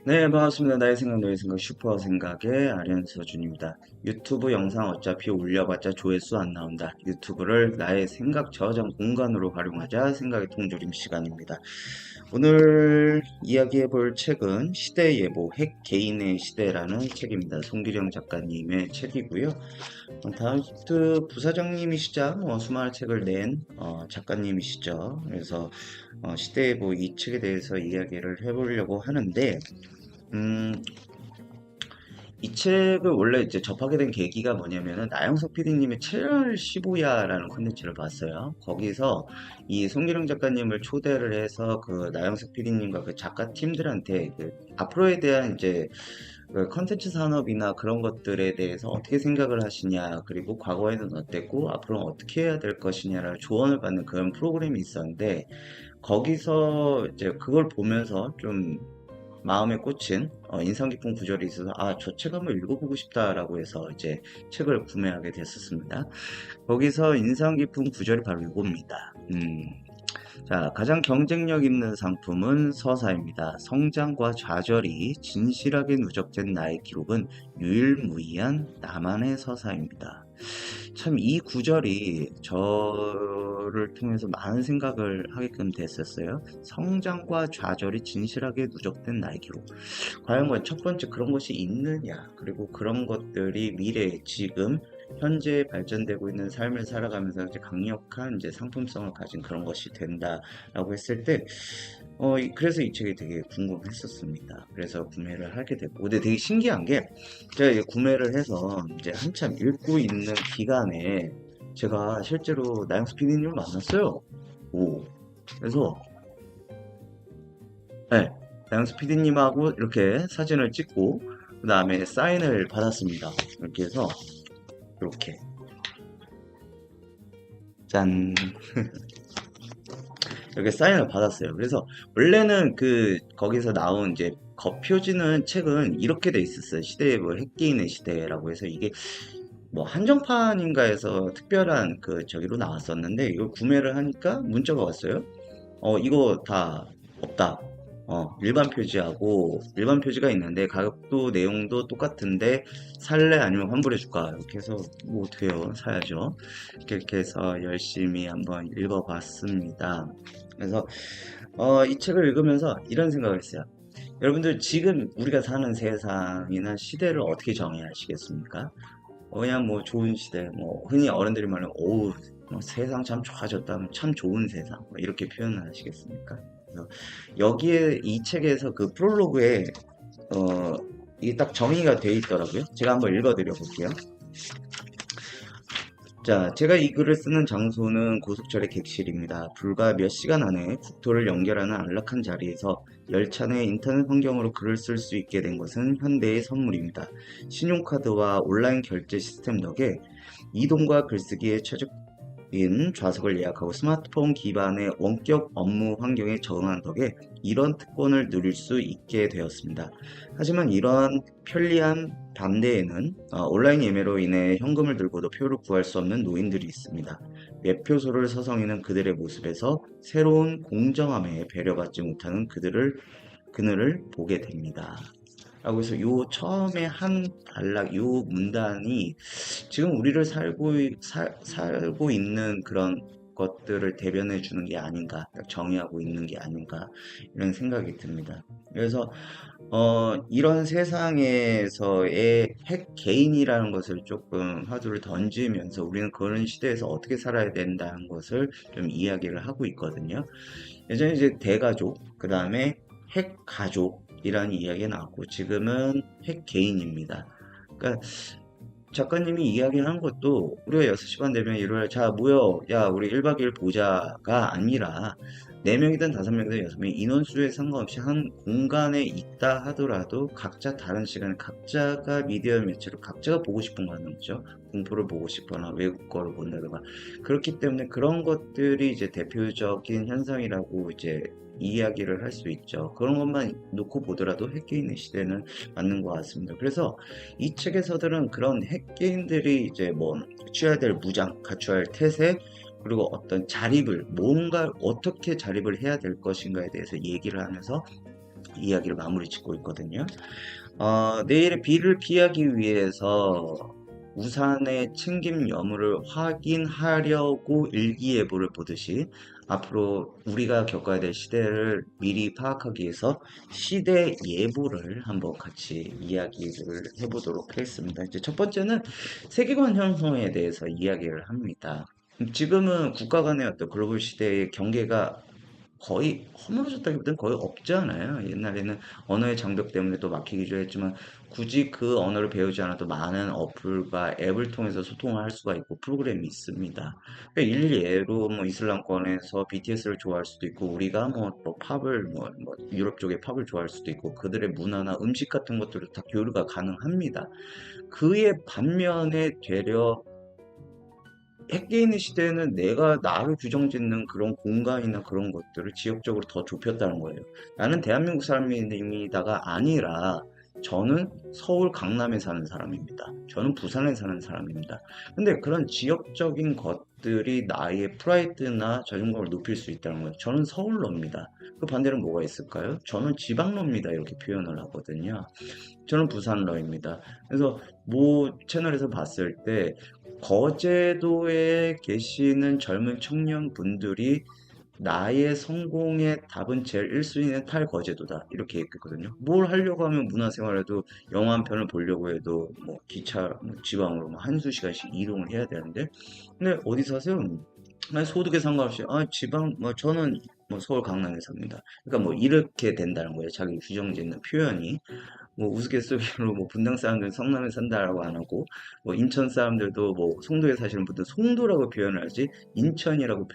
네, 반갑습니다. 나의 생각, 너의 생각, 슈퍼 생각의 아련서준입니다. 유튜브 영상 어차피 올려봤자 조회수 안 나온다. 유튜브를 나의 생각 저장 공간으로 활용하자. 생각의 통조림 시간입니다. 오늘 이야기해볼 책은 시대예보, 핵 개인의 시대라는 책입니다. 송기령 작가님의 책이고요. 다음트 부사장님이시자 수많은 책을 낸 작가님이시죠. 그래서 시대예보 이 책에 대해서 이야기를 해보려고 하는데 음, 이 책을 원래 이제 접하게 된 계기가 뭐냐면은 나영석 PD님의 채널 15야라는 콘텐츠를 봤어요. 거기서 이 송기령 작가님을 초대를 해서 그 나영석 PD님과 그 작가 팀들한테 그 앞으로에 대한 이제 그 컨텐츠 산업이나 그런 것들에 대해서 어떻게 생각을 하시냐, 그리고 과거에는 어땠고 앞으로는 어떻게 해야 될 것이냐를 조언을 받는 그런 프로그램이 있었는데 거기서 이제 그걸 보면서 좀 마음에 꽂힌 인상 깊은 구절이 있어서 저 책 한번 읽어보고 싶다라고 해서 이제 책을 구매하게 됐었습니다. 거기서 인상 깊은 구절이 바로 이겁니다. 자, 가장 경쟁력 있는 상품은 서사입니다. 성장과 좌절이 진실하게 누적된 나의 기록은 유일무이한 나만의 서사입니다. 참 이 구절이 저를 통해서 많은 생각을 하게끔 됐었어요. 성장과 좌절이 진실하게 누적된 나의 기록. 과연 첫 번째 그런 것이 있느냐, 그리고 그런 것들이 미래에 지금 현재 발전되고 있는 삶을 살아가면서 이제 강력한 이제 상품성을 가진 그런 것이 된다라고 했을 때, 그래서 이 책이 되게 궁금했었습니다. 그래서 구매를 하게 됐고, 근데 되게 신기한 게, 제가 이제 구매를 해서 이제 한참 읽고 있는 기간에 제가 실제로 나영수 PD님을 만났어요. 오. 그래서, 네, 나영수 PD님하고 이렇게 사진을 찍고, 그 다음에 사인을 받았습니다. 이렇게 해서, 이렇게. 짠. 이렇게 사인을 받았어요. 그래서 원래는 거기서 나온 이제 겉표지는 책은 이렇게 돼 있었어요. 시대의 뭐 핵개인의 시대라고 해서 이게 뭐 한정판인가 해서 특별한 저기로 나왔었는데 이걸 구매를 하니까 문자가 왔어요. 이거 다 없다. 일반 표지가 있는데 가격도 내용도 똑같은데 살래 아니면 환불해 줄까? 이렇게 해서 뭐 어떡해요? 사야죠. 이렇게 해서 열심히 한번 읽어봤습니다. 그래서 이 책을 읽으면서 이런 생각을 했어요. 여러분들 지금 우리가 사는 세상이나 시대를 어떻게 정의하시겠습니까? 그냥 뭐 좋은 시대, 뭐 흔히 어른들이 말하는 오우 세상 참 좋아졌다, 참 좋은 세상 뭐 이렇게 표현을 하시겠습니까? 그래서 여기에 이 책에서 그 프롤로그에 어, 이게 딱 정의가 돼 있더라고요. 제가 한번 읽어드려 볼게요. 자, 제가 이 글을 쓰는 장소는 고속철의 객실입니다. 불과 몇 시간 안에 국토를 연결하는 안락한 자리에서 열차 내 인터넷 환경으로 글을 쓸 수 있게 된 것은 현대의 선물입니다. 신용카드와 온라인 결제 시스템 덕에 이동과 글쓰기에 최적인 좌석을 예약하고 스마트폰 기반의 원격 업무 환경에 적응한 덕에 이런 특권을 누릴 수 있게 되었습니다. 하지만 이러한 편리한 반대에는 온라인 예매로 인해 현금을 들고도 표를 구할 수 없는 노인들이 있습니다. 매표소를 서성이는 그들의 모습에서 새로운 공정함에 배려받지 못하는 그늘을 보게 됩니다. 라고 해서 요 처음에 한 단락, 요 문단이 지금 우리를 살고 있는 그런 것들을 대변해 주는 게 아닌가, 딱 정의하고 있는 게 아닌가, 이런 생각이 듭니다. 그래서, 이런 세상에서의 핵 개인이라는 것을 조금 화두를 던지면서 우리는 그런 시대에서 어떻게 살아야 된다는 것을 좀 이야기를 하고 있거든요. 예전에 이제 대가족, 그 다음에 핵 가족이라는 이야기가 나왔고, 지금은 핵 개인입니다. 그러니까 작가님이 이야기한 것도 우리가 6시 반 되면 일요일 자 모여 야 우리 1박 2일 보자가 아니라 4명이든 5명이든 6명 인원수에 상관없이 한 공간에 있다 하더라도 각자 다른 시간에 각자가 미디어 매체로 각자가 보고 싶은 거 하는 거죠. 공포를 보고 싶거나 외국 거를 본다든가 그렇기 때문에 그런 것들이 이제 대표적인 현상이라고 이제 이야기를 할 수 있죠. 그런 것만 놓고 보더라도 핵개인의 시대는 맞는 것 같습니다. 그래서 이 책에서들은 그런 핵개인들이 이제 뭐 갖춰야 될 무장, 갖춰야 할 태세, 그리고 어떤 자립을, 뭔가 어떻게 자립을 해야 될 것인가에 대해서 얘기를 하면서 이야기를 마무리 짓고 있거든요. 내일의 비를 피하기 위해서 우산의 챙김 여부를 확인하려고 일기예보를 보듯이 앞으로 우리가 겪어야 될 시대를 미리 파악하기 위해서 시대 예보를 한번 같이 이야기를 해보도록 하겠습니다. 이제 첫 번째는 세계관 형성에 대해서 이야기를 합니다. 지금은 국가 간의 어떤 글로벌 시대의 경계가 거의 허물어졌다기보다는 거의 없잖아요. 옛날에는 언어의 장벽 때문에 또 막히기도 했지만 굳이 그 언어를 배우지 않아도 많은 어플과 앱을 통해서 소통을 할 수가 있고 프로그램이 있습니다. 그러니까 일례로 뭐 이슬람권에서 BTS를 좋아할 수도 있고 우리가 뭐 팝을 뭐 유럽 쪽의 팝을 좋아할 수도 있고 그들의 문화나 음식 같은 것들을 다 교류가 가능합니다. 그의 반면에 되려 핵개인의 시대에는 내가 나를 규정짓는 그런 공간이나 그런 것들을 지역적으로 더 좁혔다는 거예요. 나는 대한민국 사람이다가 아니라 저는 서울 강남에 사는 사람입니다. 저는 부산에 사는 사람입니다. 근데 그런 지역적인 것들이 나의 프라이드나 자존감을 높일 수 있다는 거예요. 저는 서울로입니다. 그 반대로 뭐가 있을까요? 저는 지방로입니다. 이렇게 표현을 하거든요. 저는 부산러입니다. 그래서 모 채널에서 봤을 때 거제도에 계시는 젊은 청년분들이 나의 성공의 답은 제일 1순위는 탈거제도다. 이렇게 얘기했거든요. 뭘 하려고 하면 문화생활에도 영화 한 편을 보려고 해도 뭐 기차, 뭐 지방으로 뭐 한두 시간씩 이동을 해야 되는데 근데 어디 사세요? 아니, 소득에 상관없이 지방 뭐 저는 뭐 서울 강남에 삽니다. 그러니까 뭐 이렇게 된다는 거예요. 자기 규정짓는 표현이. 뭐 우스갯소리로 뭐 분당 사람들은 성남에 산다라고 안 하고 뭐 인천 사람들도 뭐 송도에 사시는 분들 송도라고 표현을 하지 인천이라고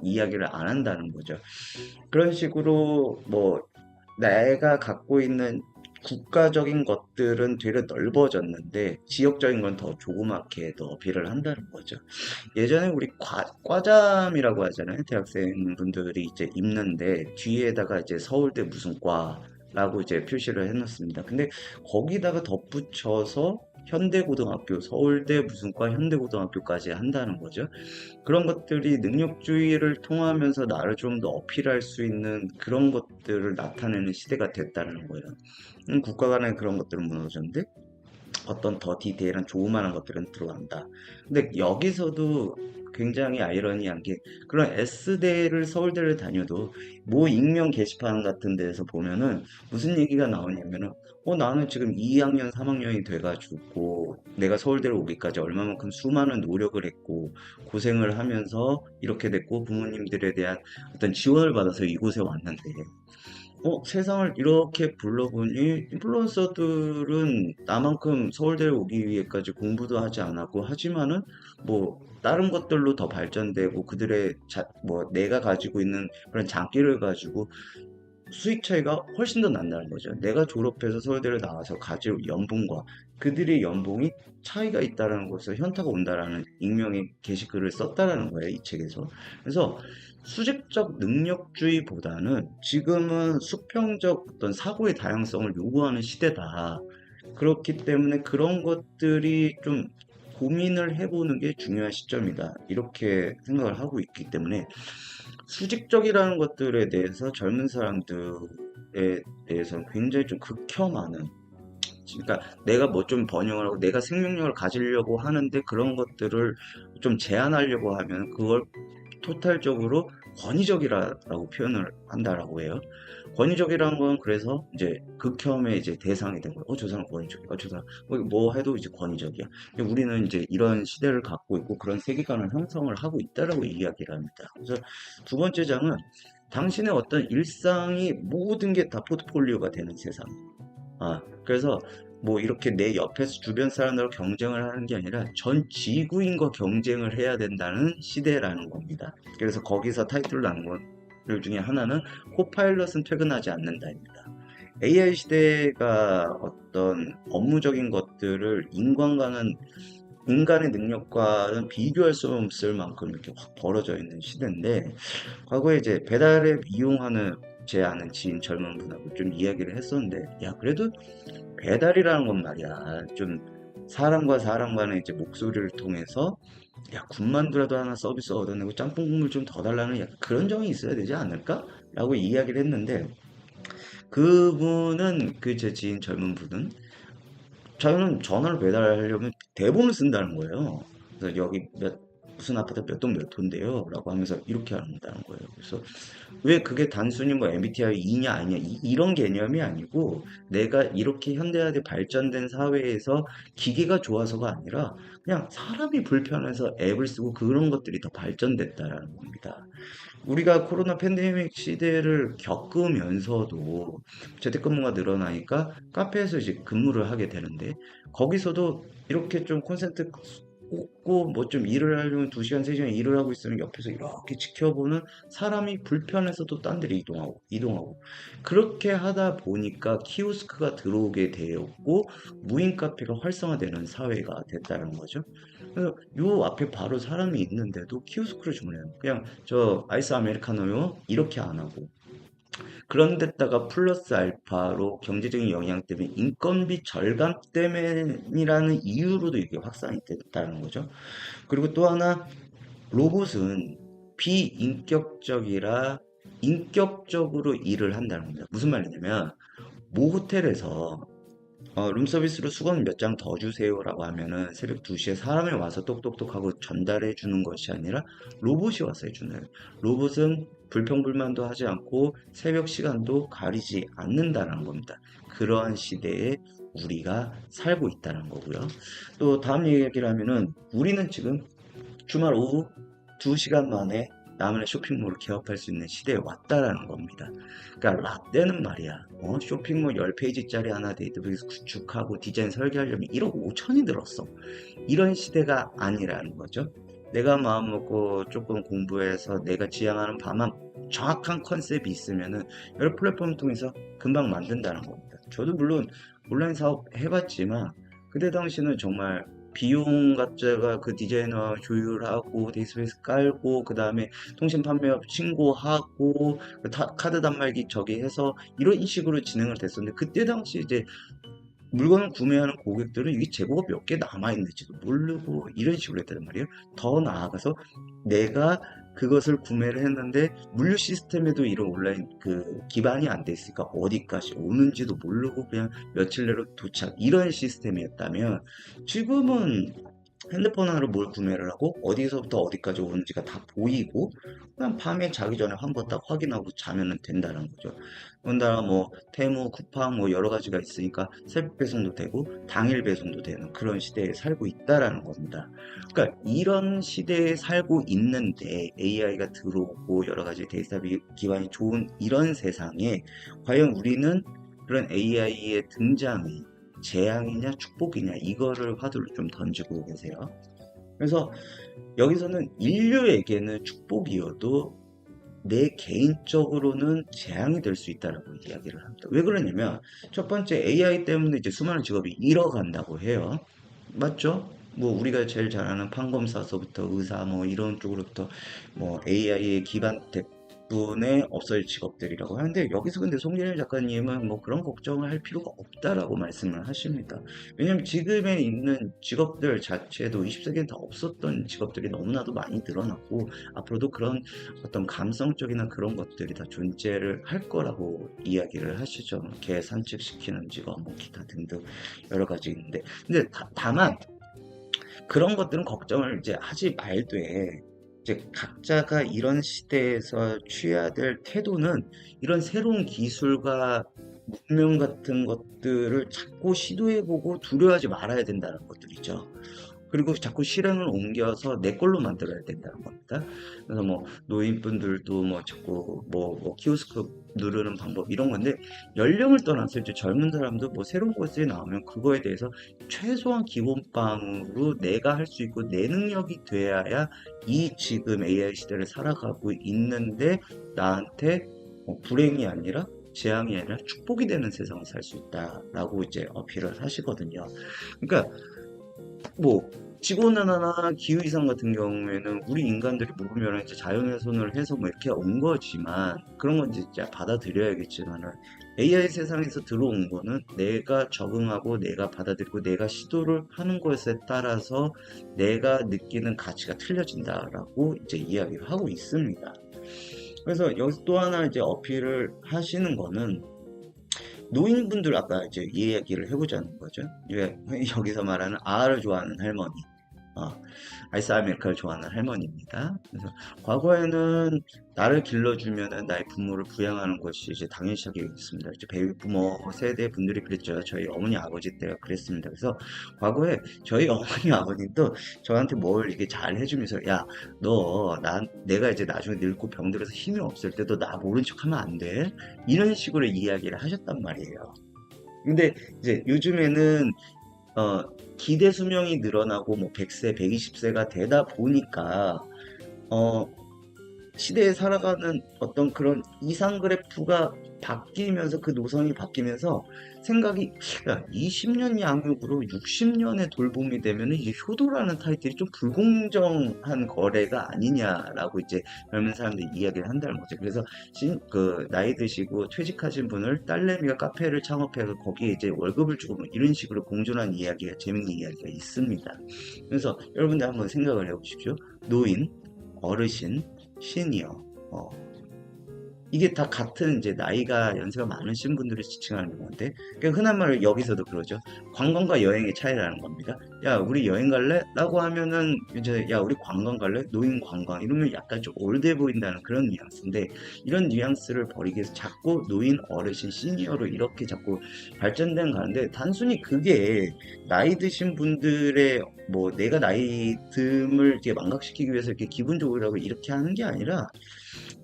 이야기를 안 한다는 거죠. 그런 식으로 뭐 내가 갖고 있는 국가적인 것들은 되려 넓어졌는데 지역적인 건 더 조그맣게 더 어필을 한다는 거죠. 예전에 우리 과잠이라고 하잖아요. 대학생 분들이 이제 입는데 뒤에다가 이제 서울대 무슨 과라고 이제 표시를 해놨습니다. 근데 거기다가 덧붙여서 현대고등학교, 서울대 무슨 과 현대고등학교까지 한다는 거죠. 그런 것들이 능력주의를 통하면서 나를 좀 더 어필할 수 있는 그런 것들을 나타내는 시대가 됐다는 거예요. 국가 간의 그런 것들은 무너졌는데 어떤 더 디테일한 조그마한 것들은 들어간다. 근데 여기서도 굉장히 아이러니한 게 그런 S대를 서울대를 다녀도 모 익명 게시판 같은 데서 보면은 무슨 얘기가 나오냐면은 나는 지금 2학년, 3학년이 돼가지고 내가 서울대를 오기까지 얼마만큼 수많은 노력을 했고 고생을 하면서 이렇게 됐고 부모님들에 대한 어떤 지원을 받아서 이곳에 왔는데 세상을 이렇게 불러보니 인플루언서들은 나만큼 서울대를 오기 위해까지 공부도 하지 않았고 하지만은 뭐 다른 것들로 더 발전되고 그들의 뭐 내가 가지고 있는 그런 장기를 가지고 수익 차이가 훨씬 더 난다는 거죠. 내가 졸업해서 서울대를 나와서 가질 연봉과 그들의 연봉이 차이가 있다는 것을 현타가 온다라는 익명의 게시글을 썼다라는 거예요, 이 책에서. 그래서 수직적 능력주의보다는 지금은 수평적 어떤 사고의 다양성을 요구하는 시대다. 그렇기 때문에 그런 것들이 좀 고민을 해보는 게 중요한 시점이다. 이렇게 생각을 하고 있기 때문에 수직적이라는 것들에 대해서 젊은 사람들에 대해서는 굉장히 좀 극혐하는 그러니까 내가 뭐 좀 번영을 하고 내가 생명력을 가지려고 하는데 그런 것들을 좀 제한하려고 하면 그걸 토탈적으로 권위적이라고 표현을 한다라고 해요. 권위적이라는 건 그래서 이제 극혐의 이제 대상이 된 거예요. 저 사람 권위적이야. 저 사람 뭐 해도 이제 권위적이야. 근데 우리는 이제 이런 시대를 갖고 있고 그런 세계관을 형성을 하고 있다라고 이야기를 합니다. 그래서 두 번째 장은 당신의 어떤 일상이 모든 게 다 포트폴리오가 되는 세상. 그래서 뭐 이렇게 내 옆에서 주변 사람들과 경쟁을 하는 게 아니라 전 지구인과 경쟁을 해야 된다는 시대라는 겁니다. 그래서 거기서 타이틀로 나온 것 중에 하나는 코파일럿은 퇴근하지 않는다입니다. AI 시대가 어떤 업무적인 것들을 인간의 능력과는 비교할 수 없을 만큼 이렇게 확 벌어져 있는 시대인데 과거에 이제 배달앱 이용하는 제 아는 지인 젊은 분하고 좀 이야기를 했었는데 야 그래도 배달이라는 건 말이야 좀 사람과 사람 간의 이제 목소리를 통해서 야 군만두라도 하나 서비스 얻어내고 짬뽕 국물 좀 더 달라는 약간 그런 정이 있어야 되지 않을까? 라고 이야기를 했는데 그분은 그 제 지인 젊은 분은 저는 전화를 배달하려면 대본을 쓴다는 거예요. 그래서 여기 무슨 아파트 몇 동 몇 호인데요. 라고 하면서 이렇게 한다는 거예요. 그래서 왜 그게 단순히 뭐 MBTI 이냐 아니냐 이런 개념이 아니고 내가 이렇게 현대화돼 발전된 사회에서 기계가 좋아서가 아니라 그냥 사람이 불편해서 앱을 쓰고 그런 것들이 더 발전됐다라는 겁니다. 우리가 코로나 팬데믹 시대를 겪으면서도 재택근무가 늘어나니까 카페에서 이제 근무를 하게 되는데 거기서도 이렇게 좀 콘센트 꽂고 뭐 좀 일을 하려면 2시간, 3시간 일을 하고 있으면 옆에서 이렇게 지켜보는 사람이 불편해서도 딴 데로 이동하고 그렇게 하다 보니까 키오스크가 들어오게 되었고 무인 카페가 활성화되는 사회가 됐다는 거죠. 그래서 요 앞에 바로 사람이 있는데도 키오스크를 주문해요. 그냥 저 아이스 아메리카노요? 이렇게 안 하고. 그런 데다가 플러스 알파로 경제적인 영향 때문에 인건비 절감 때문이라는 이유로도 이게 확산이 됐다는 거죠. 그리고 또 하나 로봇은 비인격적이라 인격적으로 일을 한다는 겁니다. 무슨 말이냐면 모 호텔에서 룸서비스로 수건 몇 장 더 주세요라고 하면은 새벽 2시에 사람이 와서 똑똑똑 하고 전달해 주는 것이 아니라 로봇이 와서 해주는. 로봇은 불평불만도 하지 않고 새벽 시간도 가리지 않는다는 겁니다. 그러한 시대에 우리가 살고 있다는 거고요. 또 다음 얘기를 하면은 우리는 지금 주말 오후 2시간 만에 나만의 쇼핑몰을 개업할 수 있는 시대에 왔다라는 겁니다. 그러니까 라떼는 말이야. 쇼핑몰 10페이지짜리 하나 데이터베이스 구축하고 디자인 설계하려면 1억 5천이 들었어. 이런 시대가 아니라는 거죠. 내가 마음 먹고 조금 공부해서 내가 지향하는 바만 정확한 컨셉이 있으면은 여러 플랫폼을 통해서 금방 만든다는 겁니다. 저도 물론 온라인 사업 해봤지만 그때 당시는 정말 비용 갖다가 그 디자이너 조율하고 데이터베이스 깔고 그 다음에 통신 판매업 신고하고 그 카드 단말기 저기 해서 이런 식으로 진행을 됐었는데 그때 당시 이제 물건을 구매하는 고객들은 이게 재고가 몇 개 남아있는지도 모르고 이런 식으로 했단 말이에요. 더 나아가서 내가 그것을 구매를 했는데 물류 시스템에도 이런 온라인 그 기반이 안 돼 있으니까 어디까지 오는지도 모르고 그냥 며칠 내로 도착 이런 시스템이었다면 지금은 핸드폰 하나로 뭘 구매를 하고 어디서부터 어디까지 오는지가 다 보이고 그냥 밤에 자기 전에 한 번 딱 확인하고 자면 된다는 거죠. 더군다나 뭐 테무, 쿠팡 뭐 여러 가지가 있으니까 새벽 배송도 되고 당일 배송도 되는 그런 시대에 살고 있다라는 겁니다. 그러니까 이런 시대에 살고 있는데 AI가 들어오고 여러 가지 데이터 기반이 좋은 이런 세상에 과연 우리는 그런 AI의 등장이 재앙이냐 축복이냐 이거를 화두로 좀 던지고 계세요. 그래서 여기서는 인류에게는 축복이어도 내 개인적으로는 재앙이 될 수 있다라고 이야기를 합니다. 왜 그러냐면 첫 번째 AI 때문에 이제 수많은 직업이 잃어간다고 해요. 맞죠? 뭐 우리가 제일 잘 아는 판검사서부터 의사 뭐 이런 쪽으로부터 뭐 AI의 기반 덕분에 없어질 직업들이라고 하는데 여기서 근데 송진일 작가님은 뭐 그런 걱정을 할 필요가 없다라고 말씀을 하십니다. 왜냐면 지금에 있는 직업들 자체도 20세기엔 다 없었던 직업들이 너무나도 많이 늘어났고 앞으로도 그런 어떤 감성적이나 그런 것들이 다 존재를 할 거라고 이야기를 하시죠. 개 산책시키는 직업, 뭐 기타 등등 여러 가지 있는데 근데 다만 그런 것들은 걱정을 이제 하지 말되 이제 각자가 이런 시대에서 취해야 될 태도는 이런 새로운 기술과 문명 같은 것들을 자꾸 시도해보고 두려워하지 말아야 된다는 것들이죠. 그리고 자꾸 실행을 옮겨서 내 걸로 만들어야 된다는 겁니다. 그래서 뭐 노인분들도 뭐 자꾸 뭐 키오스크 누르는 방법 이런 건데 연령을 떠나서 이제 젊은 사람도 뭐 새로운 것이 나오면 그거에 대해서 최소한 기본빵으로 내가 할 수 있고 내 능력이 돼야 이 지금 AI 시대를 살아가고 있는데 나한테 불행이 아니라 재앙이 아니라 축복이 되는 세상을 살 수 있다라고 이제 어필을 하시거든요. 그러니까 뭐 지구온난화나 기후이상 같은 경우에는 우리 인간들이 모르면 이제 자연훼손을 해서 뭐 이렇게 온 거지만 그런 건 진짜 받아들여야겠지만은 AI 세상에서 들어온 거는 내가 적응하고 내가 받아들이고 내가 시도를 하는 것에 따라서 내가 느끼는 가치가 틀려진다라고 이제 이야기를 하고 있습니다. 그래서 여기서 또 하나 이제 어필을 하시는 거는 노인분들 아까 이제 이 얘기를 해보자는 거죠. 여기서 말하는 아를 좋아하는 할머니. 어, 아이스 아메리카를 좋아하는 할머니입니다. 그래서 과거에는 나를 길러주면은 나의 부모를 부양하는 것이 이제 당연시하겠습니다. 이제 베이비 부모 세대 분들이 그랬죠. 저희 어머니 아버지 때가 그랬습니다. 그래서 과거에 저희 어머니 아버님도 저한테 뭘 이게 잘 해주면서 야, 내가 이제 나중에 늙고 병들어서 힘이 없을 때도 나 모른 척하면 안 돼. 이런 식으로 이야기를 하셨단 말이에요. 근데 이제 요즘에는 어, 기대 수명이 늘어나고 뭐 100세, 120세가 되다 보니까 어, 시대에 살아가는 어떤 그런 이상 그래프가 바뀌면서 그 노선이 바뀌면서 생각이 야, 20년 양육으로 60년의 돌봄이 되면 이제 효도라는 타이틀이 좀 불공정한 거래가 아니냐라고 이제 젊은 사람들이 이야기를 한다는 거죠. 그래서 나이 드시고 퇴직하신 분을 딸내미가 카페를 창업해서 거기에 이제 월급을 주고 뭐 이런 식으로 공존한 이야기가 재밌는 이야기가 있습니다. 그래서 여러분들 한번 생각을 해보십시오. 노인, 어르신, 시니어, 어, 이게 다 같은 이제 나이가 연세가 많으신 분들을 지칭하는 건데, 그러니까 흔한 말로 여기서도 그러죠. 관광과 여행의 차이라는 겁니다. 야, 우리 여행 갈래? 라고 하면은 이제 야, 우리 관광 갈래? 노인 관광 이러면 약간 좀 올드해 보인다는 그런 뉘앙스인데, 이런 뉘앙스를 버리기 위해서 자꾸 노인, 어르신, 시니어로 이렇게 자꾸 발전된 가는데, 단순히 그게 나이 드신 분들의 뭐 내가 나이 듦을 이렇게 망각시키기 위해서 이렇게 기분 좋으라고 이렇게 하는 게 아니라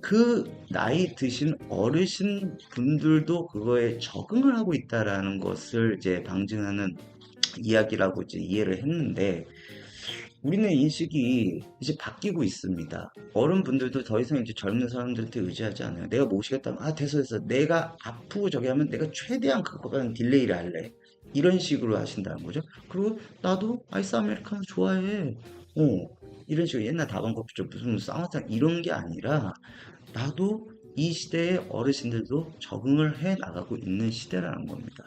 그 나이 드신 어르신 분들도 그거에 적응을 하고 있다라는 것을 이제 방증하는 이야기라고 이제 이해를 했는데 우리는 인식이 이제 바뀌고 있습니다. 어른분들도 더 이상 이제 젊은 사람들한테 의지하지 않아요. 내가 모시겠다면 됐어. 내가 아프고 저기 하면 내가 최대한 그거는 딜레이를 할래. 이런 식으로 하신다는 거죠. 그리고 나도 아이스 아메리카노 좋아해. 이런 식으로 옛날 다방커피숍 무슨 쌍화탕 이런 게 아니라 나도 이 시대의 어르신들도 적응을 해 나가고 있는 시대라는 겁니다.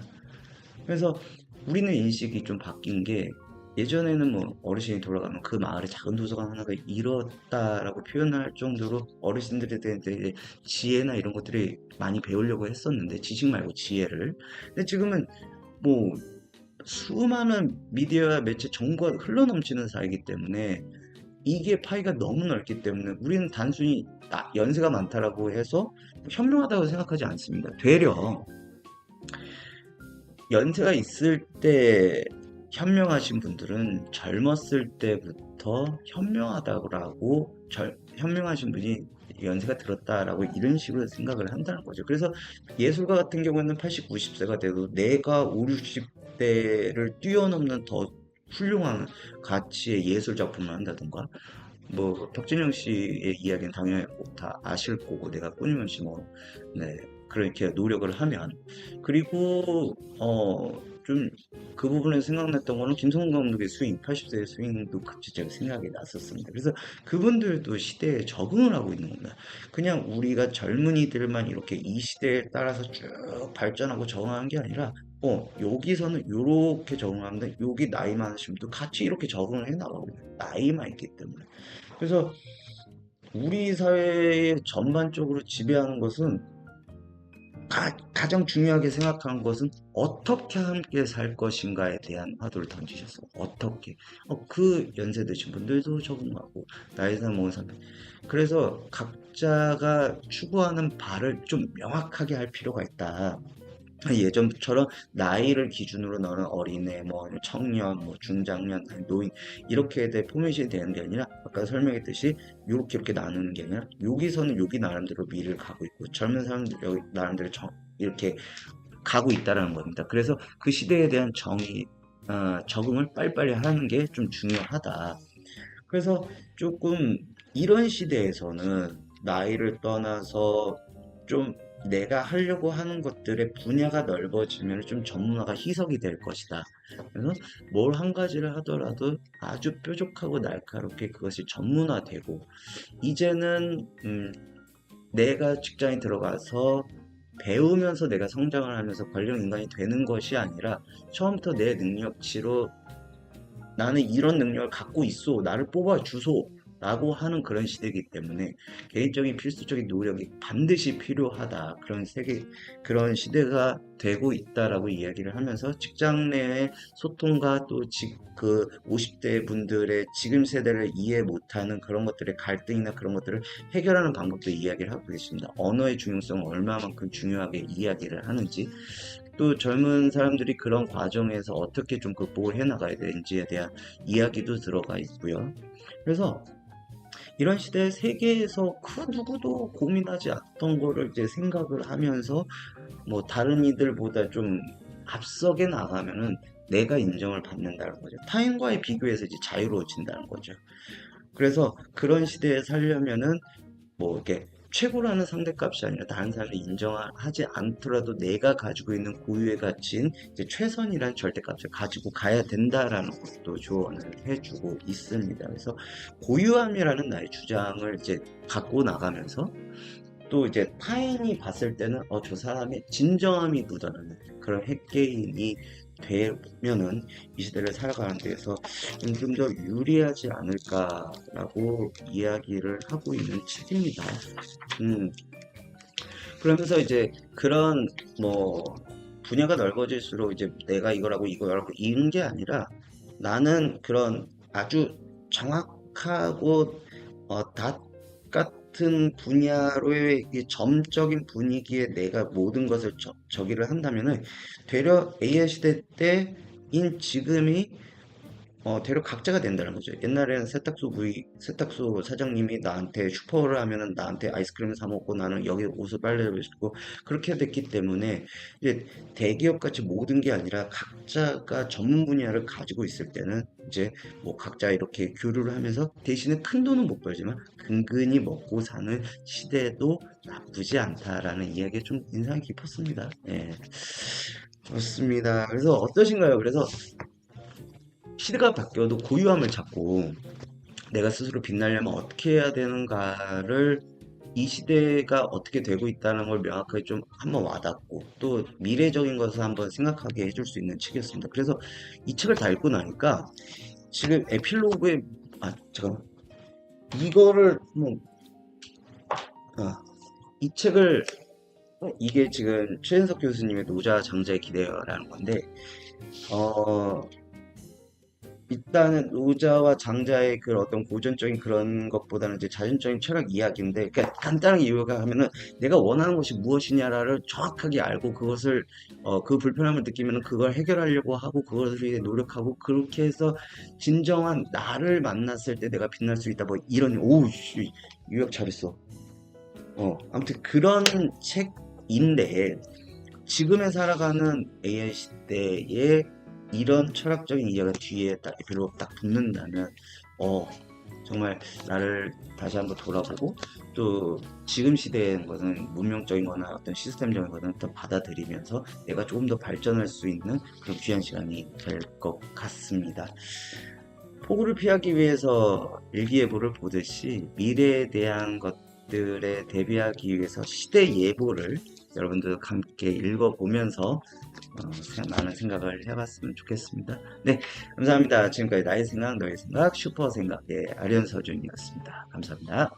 그래서 우리는 인식이 좀 바뀐 게 예전에는 뭐 어르신이 돌아가면 그 마을에 작은 도서관 하나가 잃었다라고 표현할 정도로 어르신들에 대한 이제 지혜나 이런 것들이 많이 배우려고 했었는데 지식 말고 지혜를. 근데 지금은 뭐 수많은 미디어와 매체 정보가 흘러넘치는 사회이기 때문에 이게 파이가 너무 넓기 때문에 우리는 단순히 연세가 많다라고 해서 현명하다고 생각하지 않습니다. 되려 연세가 있을 때 현명하신 분들은 젊었을 때부터 현명하다고 현명하신 분이 연세가 들었다라고 이런 식으로 생각을 한다는 거죠. 그래서 예술가 같은 경우에는 80, 90세가 돼도 내가 5, 60대를 뛰어넘는 더 훌륭한 가치의 예술 작품을 한다든가 뭐 덕진영 씨의 이야기는 당연히 다 아실 거고 내가 끊임없이 네, 그렇게 노력을 하면 그리고 좀 그 부분에 생각났던 거는 김성근 감독의 스윙, 80세의 스윙도 갑자기 제가 생각이 났었습니다. 그래서 그분들도 시대에 적응을 하고 있는 겁니다. 그냥 우리가 젊은이들만 이렇게 이 시대에 따라서 쭉 발전하고 적응하는 게 아니라 여기서는 이렇게 적응하는데 여기 나이 많으신 분도 같이 이렇게 적응을 해 나가고 있는 나이만 있기 때문에 그래서 우리 사회에 전반적으로 지배하는 것은 가장 중요하게 생각하는 것은 어떻게 함께 살 것인가에 대한 화두를 던지셨어요. 어떻게? 그 연세 드신 분들도 적응하고 나이가 먹은 사람. 그래서 각자가 추구하는 바를 좀 명확하게 할 필요가 있다. 예전처럼 나이를 기준으로 너는 어린애, 뭐 청년, 뭐 중장년, 아니 노인 이렇게 포맷이 되는 게 아니라 아까 설명했듯이 이렇게 나누는 게 아니라 여기서는 여기 나름대로 미를 가고 있고 젊은 사람들 여기 나름대로 이렇게 가고 있다라는 겁니다. 그래서 그 시대에 대한 적응을 빨리빨리 하는 게 좀 중요하다. 그래서 조금 이런 시대에서는 나이를 떠나서 좀 내가 하려고 하는 것들의 분야가 넓어지면 좀 전문화가 희석이 될 것이다. 그래서 뭘 한 가지를 하더라도 아주 뾰족하고 날카롭게 그것이 전문화되고 이제는 내가 직장에 들어가서 배우면서 내가 성장을 하면서 관련 인간이 되는 것이 아니라 처음부터 내 능력치로 나는 이런 능력을 갖고 있어 나를 뽑아 주소 라고 하는 그런 시대이기 때문에 개인적인 필수적인 노력이 반드시 필요하다. 그런 시대가 되고 있다라고 이야기를 하면서 직장 내의 소통과 또 그 50대 분들의 지금 세대를 이해 못하는 그런 것들의 갈등이나 그런 것들을 해결하는 방법도 이야기를 하고 계십니다. 언어의 중요성을 얼마만큼 중요하게 이야기를 하는지, 또 젊은 사람들이 그런 과정에서 어떻게 좀 극복을 해 나가야 되는지에 대한 이야기도 들어가 있고요. 그래서 이런 시대에 세계에서 그 누구도 고민하지 않던 거를 이제 생각을 하면서 뭐 다른 이들보다 좀 앞서게 나가면은 내가 인정을 받는다는 거죠. 타인과의 비교에서 이제 자유로워진다는 거죠. 그래서 그런 시대에 살려면은 뭐 이렇게 최고라는 상대값이 아니라 다른 사람을 인정하지 않더라도 내가 가지고 있는 고유의 가치인 이제 최선이란 절대값을 가지고 가야 된다라는 것도 조언을 해주고 있습니다. 그래서 고유함이라는 나의 주장을 이제 갖고 나가면서 또 이제 타인이 봤을 때는 저 사람의 진정함이 묻어나는 그런 핵개인이 되면은 이 시대를 살아가는 데에서 좀 더 유리하지 않을까라고 이야기를 하고 있는 책입니다. 음, 그러면서 이제 그런 뭐 분야가 넓어질수록 이제 내가 이거라고 이거라고 이런 게 아니라 나는 그런 아주 정확하고 닷 같은 분야로의 이 점적인 분위기에 내가 모든 것을 저기를 한다면은 되려 AI 시대 때인 지금이 대략 각자가 된다는 거죠. 옛날에는 세탁소 사장님이 나한테 슈퍼를 하면은 나한테 아이스크림을 사 먹고 나는 여기 옷을 빨래를 입고 그렇게 됐기 때문에 이제 대기업 같이 모든 게 아니라 각자가 전문 분야를 가지고 있을 때는 이제 뭐 각자 이렇게 교류를 하면서 대신에 큰 돈은 못 벌지만 근근히 먹고 사는 시대도 나쁘지 않다라는 이야기가 좀 인상이 깊었습니다. 예. 그렇습니다. 그래서 어떠신가요? 그래서 시대가 바뀌어도 고유함을 찾고 내가 스스로 빛나려면 어떻게 해야 되는가를 이 시대가 어떻게 되고 있다는 걸 명확하게 좀 한번 와닿고 또 미래적인 것을 한번 생각하게 해줄 수 있는 책이었습니다. 그래서 이 책을 다 읽고 나니까 지금 에필로그에 잠깐만 이거를 이 책을 이게 지금 최은석 교수님의 노자 장자의 기대어라는 건데 어 일단은 노자와 장자의 그 어떤 고전적인 그런 것보다는 이제 자전적인 철학 이야기인데, 그러니까 간단하게 요약하면은 내가 원하는 것이 무엇이냐를 정확하게 알고 그것을 그 불편함을 느끼면은 그걸 해결하려고 하고 그것을 위해 노력하고 그렇게 해서 진정한 나를 만났을 때 내가 빛날 수 있다. 뭐 이런 오우씨 요약 잘했어. 아무튼 그런 책인데 지금에 살아가는 AI 시대에 이런 철학적인 이야기가 뒤에 딱 별로 딱 붙는다면 정말 나를 다시 한번 돌아보고 또 지금 시대의 것은 문명적인 거나 어떤 시스템적인 것은 더 받아들이면서 내가 조금 더 발전할 수 있는 그런 귀한 시간이 될 것 같습니다. 폭우를 피하기 위해서 일기예보를 보듯이 미래에 대한 것들에 대비하기 위해서 시대 예보를 여러분들 함께 읽어보면서 많은 생각을 해봤으면 좋겠습니다. 네, 감사합니다. 지금까지 나의 생각, 너의 생각, 슈퍼 생각의 아련서준이었습니다. 감사합니다.